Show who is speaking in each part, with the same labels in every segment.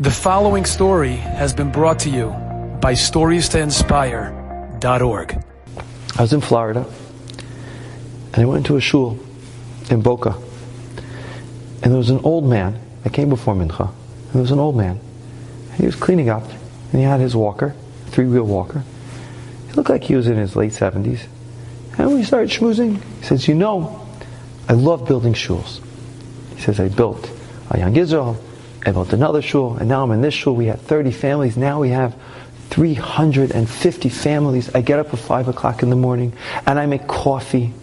Speaker 1: The following story has been brought to you by StoriesToInspire.org.
Speaker 2: I was in Florida, and I went into a shul in Boca, and there was an old man that came before Mincha, and there was an old man, and he was cleaning up, and he had his walker, three-wheel walker. He looked like he was in his late 70s, and we started schmoozing. He says, I love building shuls. He says, I built a Young Israel, I built another shul, and now I'm in this shul. We had 30 families. Now we have 350 families. I get up at 5 o'clock in the morning, and I make coffee,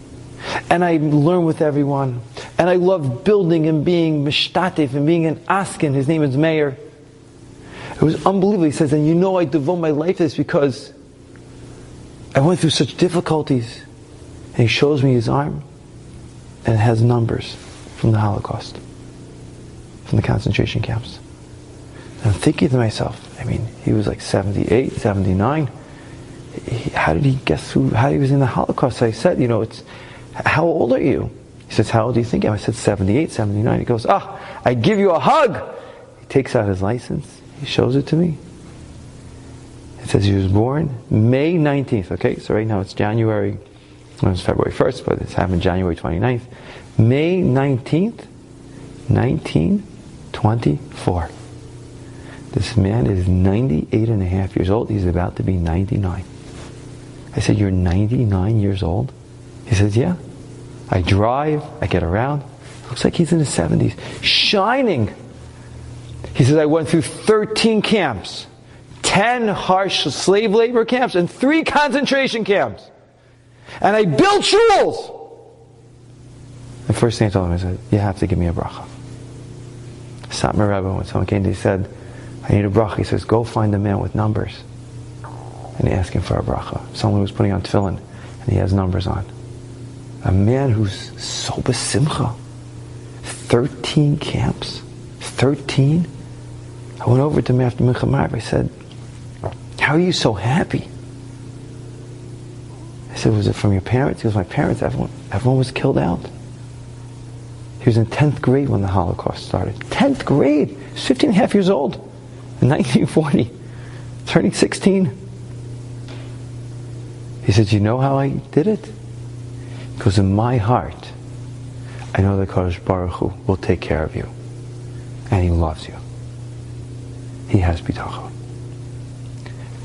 Speaker 2: and I learn with everyone, and I love building and being mishtatif and being an askin. His name is Meir. It was unbelievable. He says, and I devote my life to this because I went through such difficulties. And he shows me his arm, and it has numbers from the Holocaust, from the concentration camps. And I'm thinking to myself, he was like 78, 79. How did he guess how he was in the Holocaust? So I said, how old are you? He says, how old do you think I am? I said, 78, 79. He goes, I give you a hug. He takes out his license. He shows it to me. It says he was born May 19th. Okay, so right now it's January, well, it's February 1st, but it's happened January 29th. May 19th, 1924. This man is 98 and a half years old. He's about to be 99. I said, you're 99 years old? He says, yeah. I drive, I get around. Looks like he's in his 70s. Shining. He says, I went through 13 camps, 10 harsh slave labor camps, and 3 concentration camps. And I built shuls. The first thing I told him, I said, you have to give me a bracha. I sat my Rabbi, when someone came to me, he said, I need a bracha. He says, go find a man with numbers and ask him for a bracha. Someone who's putting on tefillin and he has numbers on. A man who's so besimcha. 13 camps. 13. I went over to him after Mincha Marv. I said, how are you so happy? I said, was it from your parents? He goes, my parents, everyone was killed out. He was in 10th grade when the Holocaust started. 10th grade! He was 15 and a half years old. In 1940. Turning 16. He said, you know how I did it? Because in my heart, I know that Kadosh Baruch Hu will take care of you. And He loves you. He has bitachon.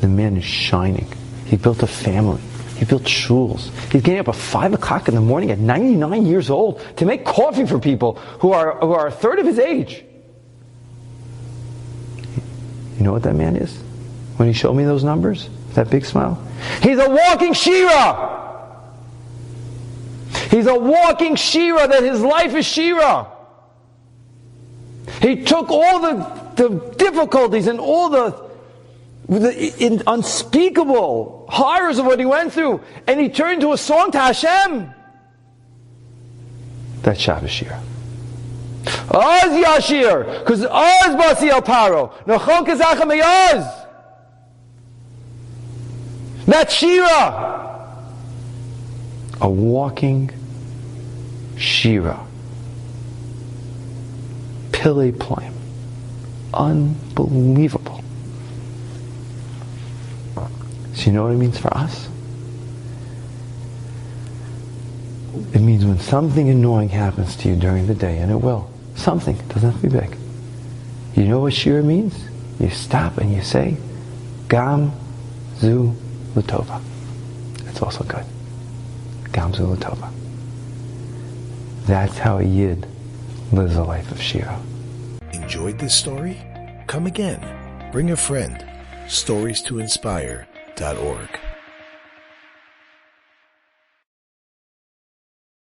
Speaker 2: The man is shining. He built a family. He built shuls. He's getting up at 5 o'clock in the morning at 99 years old to make coffee for people who are a third of his age. You know what that man is? When he showed me those numbers, that big smile, he's a walking Shira. He's a walking Shira, that his life is Shira. He took all the difficulties and all the unspeakable horrors of what he went through, and he turned to a song to Hashem. That's Shabbos Shira. Oz Yashir, because Oz Basi El Paro, Nachon Kazachem Eyaz. That's Shira. A walking Shira. Pillei Playim. Unbelievable. So you know what it means for us? It means when something annoying happens to you during the day, and it will. Something. It doesn't have to be big. You know what Shira means? You stop and you say, Gam Zu L'Tova. That's also good. Gam Zu L'Tova. That's how a Yid lives a life of Shira.
Speaker 3: Enjoyed this story? Come again. Bring a friend. StoriesToInspire.org